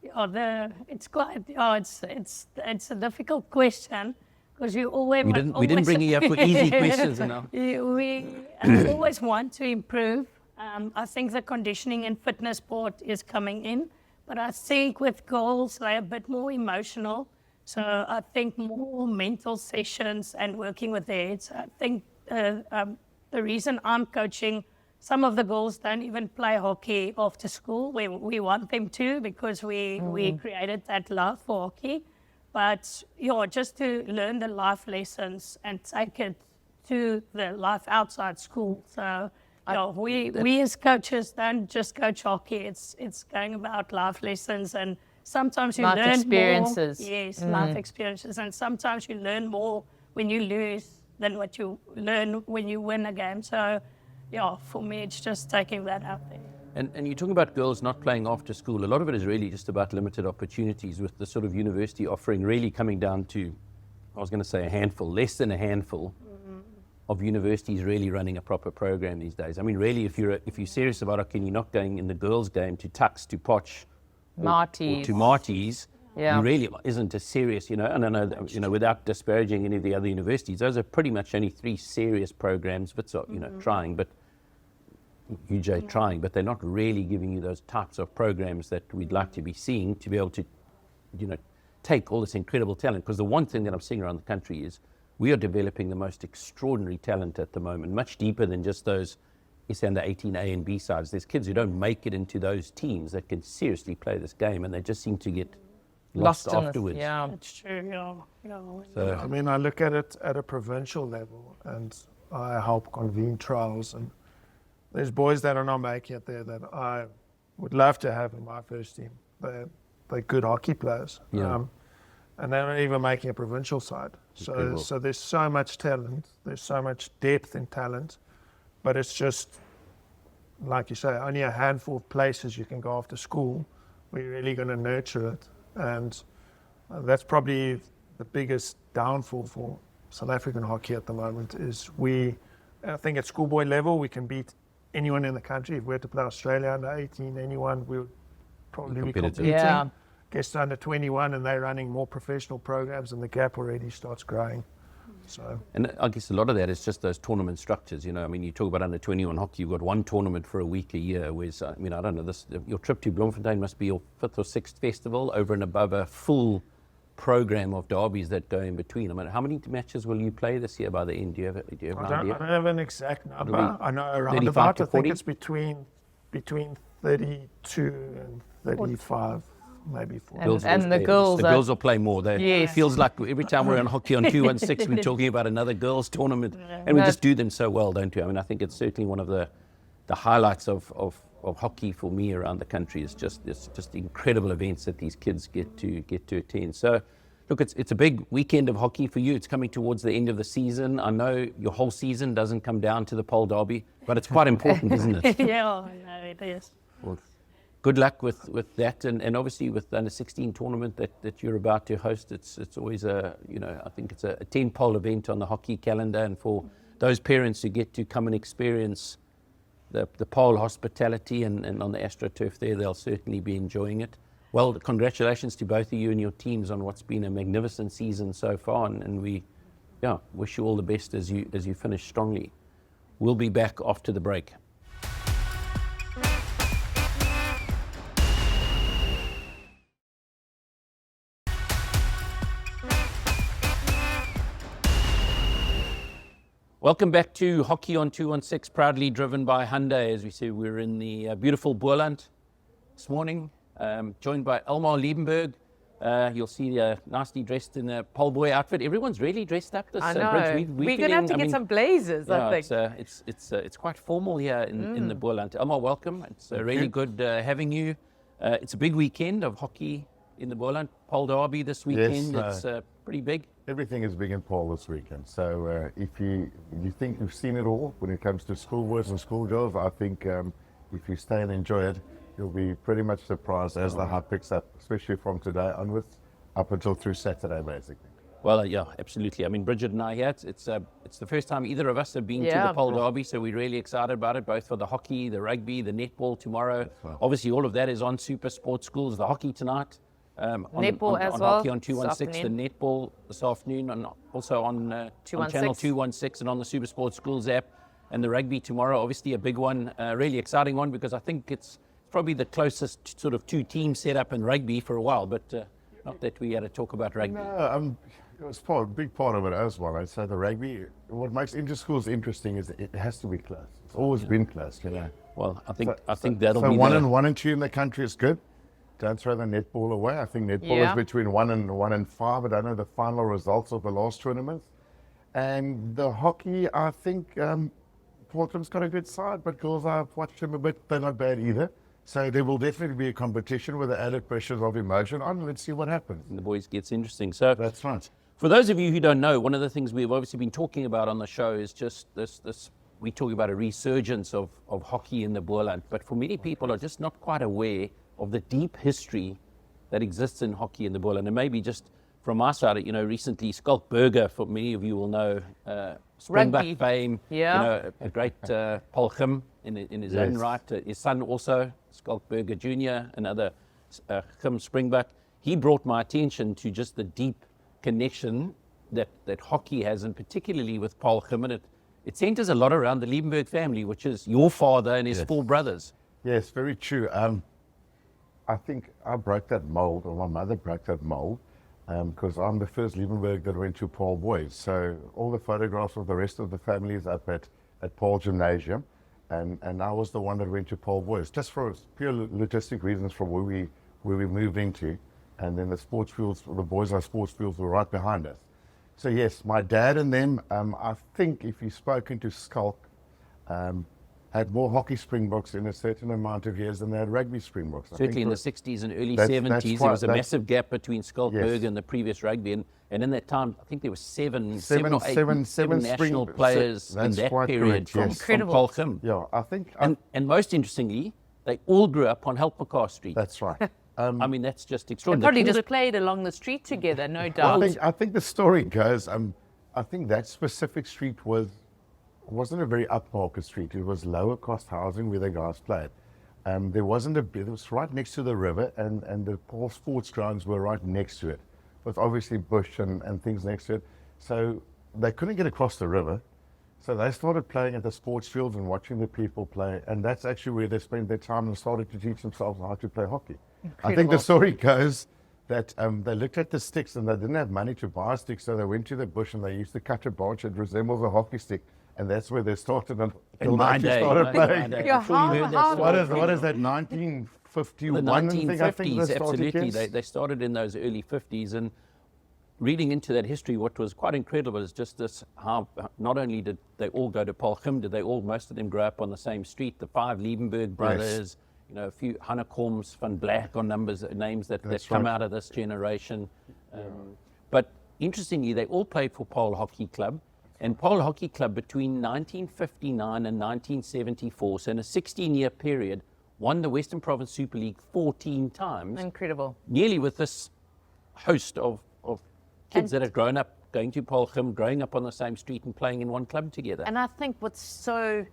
it's quite. It's a difficult question because you always. We didn't bring you up for easy questions enough. We always want to improve. I think the conditioning and fitness part is coming in, but I think with girls they're a bit more emotional. So I think more mental sessions and working with their heads. I think the reason I'm coaching. Some of the girls don't even play hockey after school. We want them to because we created that love for hockey. But just to learn the life lessons and take it to the life outside school. So we as coaches don't just coach hockey. It's going about life lessons, and sometimes you Life learn experiences. more. Yes, life experiences, and sometimes you learn more when you lose than what you learn when you win a game. So. For me, it's just taking that out there. And you're talking about girls not playing after school. A lot of it is really just about limited opportunities, with the sort of university offering really coming down to, I was going to say a handful, less than a handful of universities really running a proper program these days. I mean, really, if you're serious about it, you're not going in the girls' game to Tux, to Poch, or to Marty's. Yeah. It really isn't a serious, and I know that, without disparaging any of the other universities, those are pretty much only 3 serious programs, but trying, but UJ trying, but they're not really giving you those types of programs that we'd like to be seeing to be able to, take all this incredible talent. Because the one thing that I'm seeing around the country is we are developing the most extraordinary talent at the moment, much deeper than just those under 18 A and B sides. There's kids who don't make it into those teams that can seriously play this game, and they just seem to get lost afterwards. Yeah, That's true. So, I mean, I look at it at a provincial level, and I help convene trials, and there's boys that are not making it there that I would love to have in my first team. They're good hockey players, Yeah. and they're not even making a provincial side. So there's so much talent, there's so much depth in talent, but it's just, like you say, only a handful of places you can go after school where you're really going to nurture it. And that's probably the biggest downfall for South African hockey at the moment is I think at schoolboy level, we can beat anyone in the country. If we had to play Australia under 18, anyone, we would probably be Competitive. competing. Yeah. gets to under 21 and they're running more professional programs and the gap already starts growing. So, And I guess a lot of that is just those tournament structures. I mean, you talk about under 21 hockey, you've got one tournament for a week a year. Whereas, I mean, I don't know, your trip to Bloemfontein must be your 5th or 6th festival over and above a full program of derbies that go in between. I mean, how many matches will you play this year by the end? Do you have an I idea? don't have an exact number. I know around 35 about, to I think 40? it's between 32 and 35, maybe 40. And the girls The are- girls will play more. It Yes. feels like every time we're on Hockey on 216, we're talking about another girls' tournament. And we No. just do them so well, don't we? I mean, I think it's certainly one of the highlights of hockey for me around the country is just incredible events that these kids get to attend. So, look, it's a big weekend of hockey for you. It's coming towards the end of the season. I know your whole season doesn't come down to the Pole Derby, but it's quite important, isn't it? Yeah, no, it is. Well, good luck with that, and obviously with the under 16 tournament that you're about to host. It's always I think it's a 10-pole event on the hockey calendar, and for those parents who get to come and experience the pole hospitality and on the AstroTurf there, they'll certainly be enjoying it. Well, congratulations to both of you and your teams on what's been a magnificent season so far, and we wish you all the best as you finish strongly. We'll be back after the break. Welcome back to Hockey on 216, proudly driven by Hyundai. As we said, we're in the beautiful Boerland this morning, joined by Elmar Liebenberg. You'll see nicely dressed in a pole boy outfit. Everyone's really dressed up this I bridge. know. We're going to have to get some blazers, I think. It's quite formal here in the Boerland. Elmar, welcome. It's really good having you. It's a big weekend of hockey in the Boerland. Pole Derby this weekend. It's pretty big. Everything is big in pole this weekend. So if you think you've seen it all when it comes to schoolboys and schoolgirls, I think if you stay and enjoy it, you'll be pretty much surprised as the hype picks up, especially from today onwards, up until through Saturday, basically. Well, yeah, absolutely. I mean, Bridget and I here, it's the first time either of us have been to the Pole Derby, so we're really excited about it, both for the hockey, the rugby, the netball tomorrow. Right. Obviously, all of that is on SuperSport Schools, the hockey tonight. Netball as on well, Hockey on this 216, the afternoon. netball this afternoon, and also on 216. channel 216 and on the SuperSport Schools app, and the rugby tomorrow, obviously a big one, really exciting one, because I think it's probably the closest sort of two-team setup in rugby for a while, but not that we had to talk about rugby. No, it's a big part of it as well. I'd say the rugby, what makes inter-schools interesting is it has to be close. It's always been close, you know. Well, I think that'll so be one and two in the country is good. Don't throw the netball away. I think netball is between 1 and 5. I don't know the final results of the last tournaments. And the hockey, I think Portland's got a good side, but girls, I've watched them a bit. They're not bad either. So there will definitely be a competition with the added pressures of emotion on. Let's see what happens. the boys gets interesting. So That's right. for those of you who don't know, one of the things we've obviously been talking about on the show is just this we talk about a resurgence of hockey in the Boerland, but for many people are just not quite aware of the deep history that exists in hockey in the Boerland. And maybe just from my side, recently Skalk Burger, for many of you will know, Springbok Rugby. fame, Yeah. a great Paul Gim in his own Yes. right, his son also, Skalk Burger Jr., another Gim Springbok. He brought my attention to just the deep connection that hockey has, and particularly with Paul Gim, and it centers a lot around the Liebenberg family, which is your father and his Yes. 4 brothers. Yes, very true. I think I broke that mold, or my mother broke that mold, because I'm the first Liebenberg that went to Paul Boys. So all the photographs of the rest of the family is up at Paul Gymnasium, and I was the one that went to Paul Boys, just for pure logistic reasons from where we moved into, and then the sports fields, the boys' sports fields were right behind us. So yes, my dad and them, I think if you've spoken to Skalk, had more hockey Springboks in a certain amount of years than they had rugby Springboks. I Certainly in think the 60s and early that's 70s, there quite- was a that's- massive gap between Skalkberg Yes. and the previous rugby. And in that time, I think there were seven Seven- or eight seven national spring- players in that's that quite period correct, from, yes. from Paul Gim. Yeah, I think And most interestingly, they all grew up on Helpmekaar Street. that's right. I mean, that's just They extraordinary. probably Can you just played along the street together, no I doubt. think the story goes, I think that specific street wasn't a very upmarket street. It was lower cost housing where the guys played. There wasn't a bit, it was right next to the river, and the Paul sports grounds were right next to it, with obviously bush and things next to it. So they couldn't get across the river. So they started playing at the sports fields and watching the people play, and that's actually where they spent their time and started to teach themselves how to play hockey. I think the story goes that they looked at the sticks and they didn't have money to buy sticks, so they went to the bush and they used to cut a branch that resembles a hockey stick, and that's where they started until they actually started playing. Yeah, What is that, 1951? The I think they 1950s, started, absolutely. yes? They started in those early 50s, and reading into that history, what was quite incredible is just this, how not only did they all go to Polchum, did they all, most of them grow up on the same street, the 5 Liebenberg brothers, you know, a few Hannekoms, Van Black on names that come out of this generation. But interestingly, they all played for Paul Hockey Club, and Paul Hockey Club between 1959 and 1974, so in a 16-year period, won the Western Province Super League 14 times. Incredible. Nearly with this host of kids that had grown up going to Polchum, growing up on the same street and playing in one club together. And I think what's so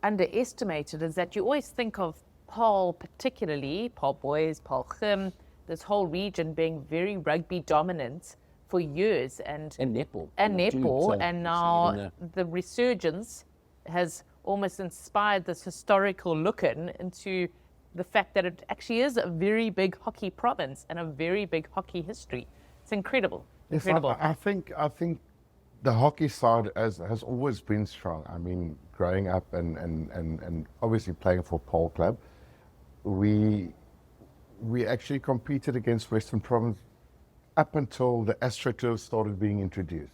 underestimated is that you always think of Paul, particularly Paul Boys, Polchum, this whole region being very rugby dominant for years, and netball. And you know, too. netball, So and it's now even the resurgence has almost inspired this historical look into the fact that it actually is a very big hockey province and a very big hockey history. It's incredible. Yes, Incredible. I think the hockey side has always been strong. I mean, growing up and obviously playing for Paul Club, we actually competed against Western Province up until the AstroTurf started being introduced.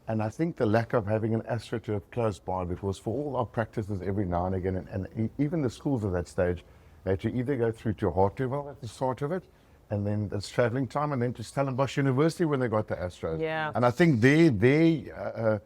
And I think the lack of having an AstroTurf close by, because for all our practices every now and again, and even the schools at that stage, they had to either go through to Harteville at the start of it, and then it's traveling time, and then to Stellenbosch University when they got the Astros. Yeah. And I think the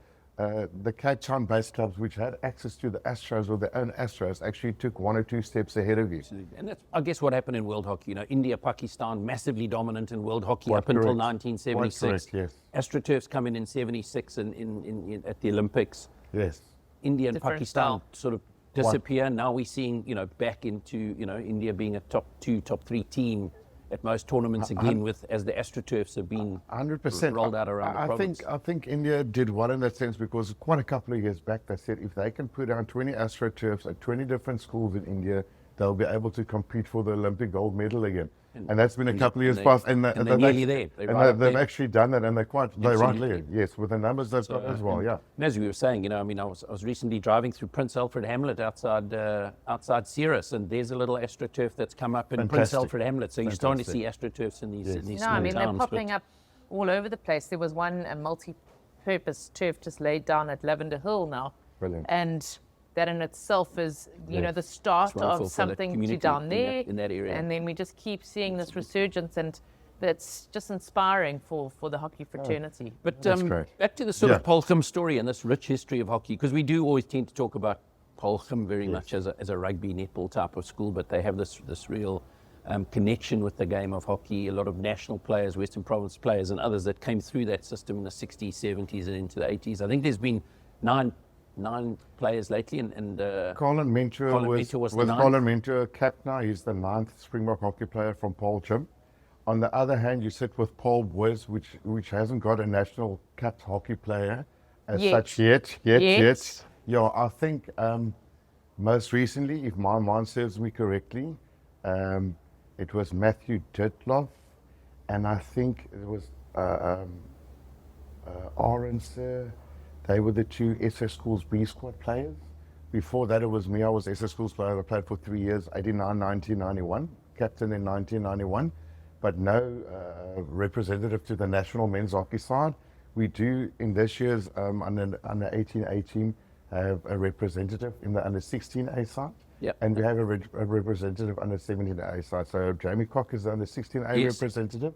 Cape Town-based clubs which had access to the Astros or their own Astros actually took 1 or 2 steps ahead of you. And that's, I guess, what happened in world hockey. You know, India, Pakistan, massively dominant in world hockey Quite up until correct. 1976. Quite correct, AstroTurfs come in 76 at the Olympics. Yes. India and Different Pakistan style. sort of disappear. Now we're seeing, you know, back into, you know, India being a top 2, top 3 team at most tournaments again, with as the AstroTurfs have been 100% rolled out around the province. I think India did well in that sense, because quite a couple of years back they said if they can put down 20 AstroTurfs at 20 different schools in India, they'll be able to compete for the Olympic gold medal again. And that's been a couple of years past, and they're they've nearly actually- there. They're and right up they've there. actually done that, and they're right Absolutely. there. Yes, with the numbers they've got as well. Yeah. And as we were saying, you know, I mean, I was recently driving through Prince Alfred Hamlet outside Ceres, and there's a little AstroTurf that's come up in Prince Fantastic. Alfred Hamlet. So you're starting to see AstroTurfs in these No, small I mean, they're towns. popping up all over the place. There was one a multi-purpose turf just laid down at Lavender Hill now. Brilliant. And that in itself is, you know, Yes. the start It's wonderful of for the something to community down in there. in that area. And then we just keep seeing this resurgence, and that's just inspiring for the hockey fraternity. But That's great. back to the sort of Yeah. Polchum story and this rich history of hockey, because we do always tend to talk about Polchum very much as a rugby netball type of school, but they have this real connection with the game of hockey. A lot of national players, Western Province players, and others that came through that system in the 60s, 70s, and into the 80s. I think there's been nine players lately, and Colin Mentor Colin was, Mentor was the with ninth. Colin Mentor capped now. He's the 9th Springbok hockey player from Polchum. On the other hand, you sit with Paul Boys, which hasn't got a national capped hockey player as Yet. such yet. Yet. Yeah, I think most recently, if my mind serves me correctly, it was Matthew Ditloff, and I think it was Arons. They were the 2 SS Schools B squad players. Before that, it was me. I was SS Schools player. I played for 3 years, 89, 1991, captain in 1991, but no representative to the national men's hockey side. We do, in this year's under 18A team, have a representative in the under 16A side. Yep. And we have a representative under 17A side. So Jamie Cock is the under 16A Yes. representative.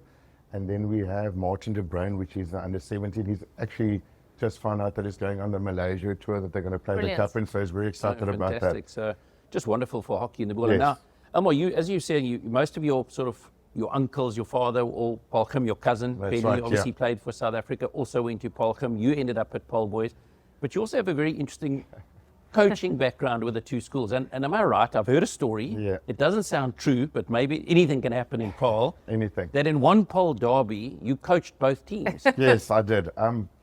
And then we have Martin de Bruin, which is the under 17. He's actually just found out that he's going on the Malaysia tour that they're going to play Brilliant. the cup in. So he's very excited about that. fantastic. So just wonderful for hockey in the world. Yes. And now, Elmar, you, as you said, most of your sort of your uncles, your father, or Polchum, your cousin, That's Benny, right, obviously yeah. played for South Africa, also went to Polchum. You ended up at Pol Boys. But you also have a very interesting coaching background with the two schools. And am I right? I've heard a story. Yeah. It doesn't sound true, but maybe anything can happen in Paul. Anything. That in one Paul derby, you coached both teams. Yes, I did.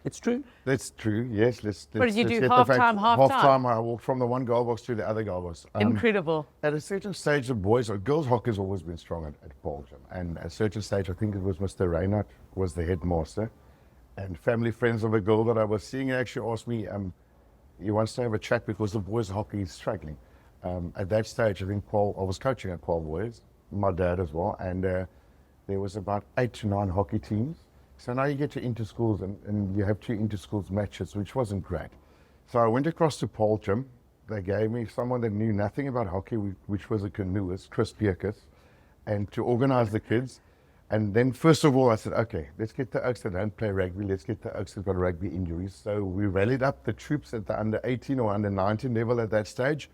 It's true. That's true. Yes, let's. What did you let's do, get the half-time, facts. half-time? Half-time, I walked from the one goal box to the other goal box. Incredible. At a certain stage, the boys or girls hockey has always been strong at Paul Gym. And at a certain stage, I think it was Mr. Reinhardt was the headmaster. And family friends of a girl that I was seeing actually asked me, he wants to have a chat because the boys hockey is struggling. At that stage, I think I was coaching at Paul Boys, my dad as well. And there was about 8 to 9 hockey teams. So now you get to inter-schools and you have 2 inter-schools matches, which wasn't great. So I went across to Paul Gym. They gave me someone that knew nothing about hockey, which was a canoeist, Chris Bierkes, and to organize the kids. And then first of all, I said, okay, let's get the Oaks that don't play rugby. Let's get the Oaks that got rugby injuries. So we rallied up the troops at the under 18 or under 19 level at that stage.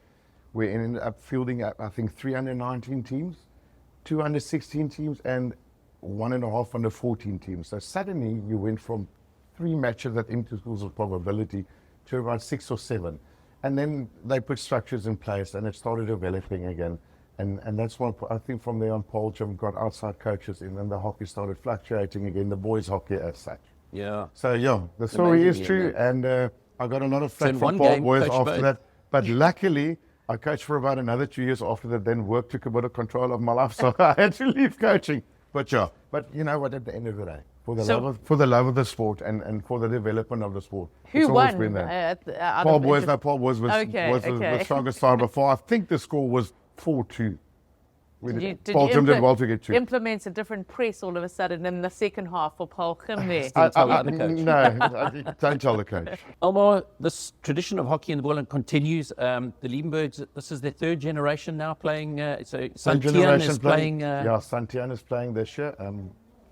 We ended up fielding, I think, 3 under 19 teams, 2 under 16 teams, and 1.5 under 14 teams. So suddenly you went from 3 matches at inter-schools of probability to about 6 or 7. And then they put structures in place and it started developing again. And that's what I think from there on, Paul Gym got outside coaches in and the hockey started fluctuating again, the boys hockey as such. Yeah. So yeah, the story is amazing, true. yeah. And I got a lot of So flack in from one Paul game, Boys coached after both. that. But luckily, I coached for about another 2 years after that, then work took a bit of control of my life. So I had to leave coaching. But yeah, but you know what, at the end of the day, for the love of the sport and for the development of the sport, Who it's always won? been there. Paul Paul Boys was the strongest side before. I think the score was 4-2. Paul Gym did well to get 2. Implement a different press all of a sudden in the second half for Paul Gym there? Tell the coach. No, don't tell the coach. Elmar, this tradition of hockey in the Boland continues. The Liebenbergs, this is their 3rd generation now playing. So Santian is playing. Yeah, Santian is playing this year.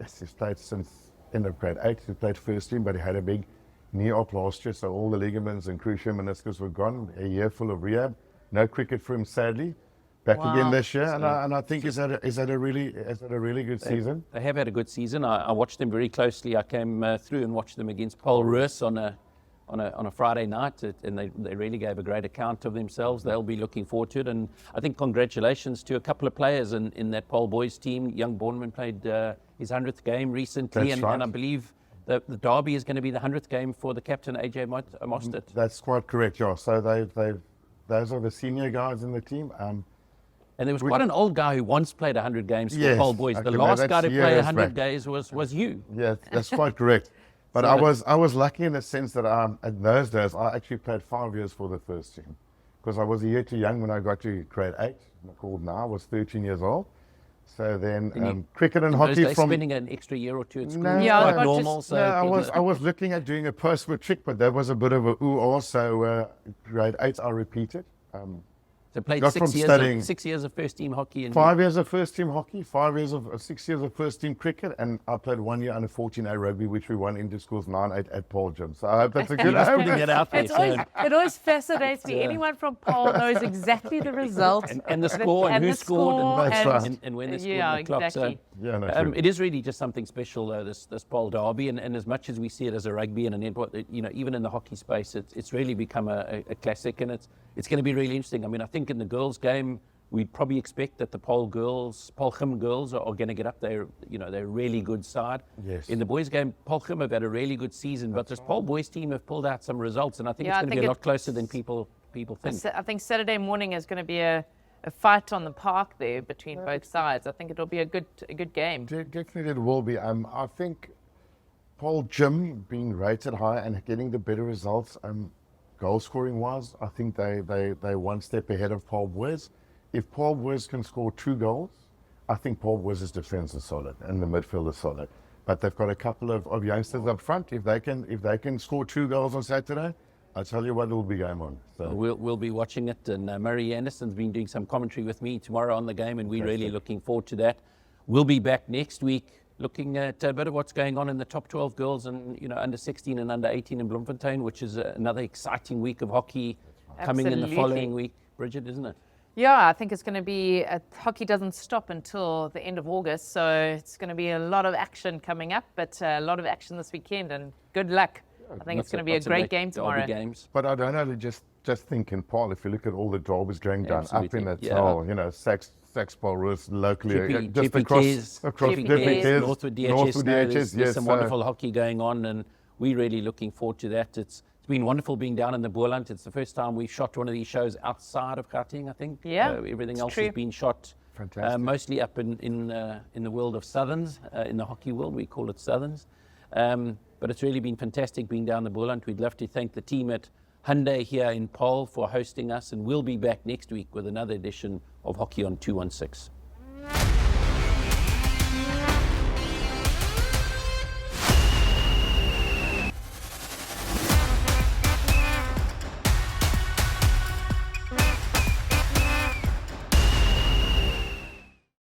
He's played since end of grade 8. He played first team, but he had a big knee op last year, so all the ligaments and cruciate meniscus were gone. A year full of rehab. No cricket for him, sadly. Back again this year, and I think he's had a really good season. They have had a good season. I watched them very closely. I came through and watched them against Paul Roos on a Friday night, and they really gave a great account of themselves. They'll be looking forward to it, and I think congratulations to a couple of players in that Paul Boys team. Young Borneman played his 100th game recently, That's right. and I believe the derby is going to be the 100th game for the captain AJ Mostert. That's quite correct, yeah. So those are the senior guys in the team. And there was quite an old guy who once played 100 games for Yes, Paul Boys. The okay, last that's guy to play years 100 back. days was you. Yeah, that's quite correct. But So I was lucky in the sense that at those days I actually played 5 years for the first team, because I was a year too young when I got to grade 8. I'm called now. I was 13 years old. So then cricket and In those hockey days, from spending an extra year or 2 at school No, was Yeah, quite but normal. just- So no, I was looking at doing a post-matric, but that was a bit of a ooh-ah. So grade 8 I repeated. So played Got 6 from years, studying- 6 years of first team hockey. And 5 years of first team hockey, 6 years of first team cricket, and I played 1 year under 14A rugby, which we won into schools 9-8 at Paul Gym. So I hope that's a good just putting it out there. It always fascinates me. Anyone from Paul knows exactly the result And the score and who the scored score That's right. and when they scored Yeah, in the clock. exactly. Yeah, no, true. It is really just something special, though, this Paul derby. And as much as we see it as a rugby and a netball, even in the hockey space, it's really become a classic. And it's going to be really interesting. I mean, I think in the girls' game, we'd probably expect that the Paul Gym girls are going to get up there. They're a really good side. Yes. In the boys' game, Paul Gym have had a really good season, but this Paul boys team have pulled out some results, and I think Yeah, it's I going to think be a lot it- closer than people think. I think Saturday morning is going to be a fight on the park there between both sides. I think it'll be a good game. Definitely it will be. I think Paul Gym being rated high and getting the better results, goal scoring wise, I think they one step ahead of Paul Boys. If Paul Boys can score 2 goals, I think Paul Boys' defense is solid and the midfield is solid. But they've got a couple of youngsters up front. If they can score 2 goals on Saturday, I tell you what, it will be game on. So We'll be watching it, and Murray Anderson's been doing some commentary with me tomorrow on the game, and we're really looking forward to that. We'll be back next week looking at a bit of what's going on in the top 12 girls and under 16 and under 18 in Bloemfontein, which is another exciting week of hockey coming in the Absolutely. following week, Bridget, isn't it? Yeah, I think it's going to be, hockey doesn't stop until the end of August, so it's going to be a lot of action coming up, but a lot of action this weekend, and good luck. I think it's going to be a great game tomorrow. Games. But I don't only just think in Paul, if you look at all the derbies going down, up in Absolutely, that hole, you know, Saxpol Rus locally, Chippy just Keys, across Chippy Chippy Keys. Keys, Northwood DHS. Northwood now, DHS, there's yes. some wonderful hockey going on, and we're really looking forward to that. It's been wonderful being down in the Boerland. It's the first time we've shot one of these shows outside of Gauteng, I think. Yeah, everything it's else true. has been shot Fantastic. mostly up in the world of Southerns, in the hockey world. We call it Southerns. But it's really been fantastic being down the Boerland. We'd love to thank the team at Hyundai here in Paarl for hosting us, and we'll be back next week with another edition of Hockey on 216.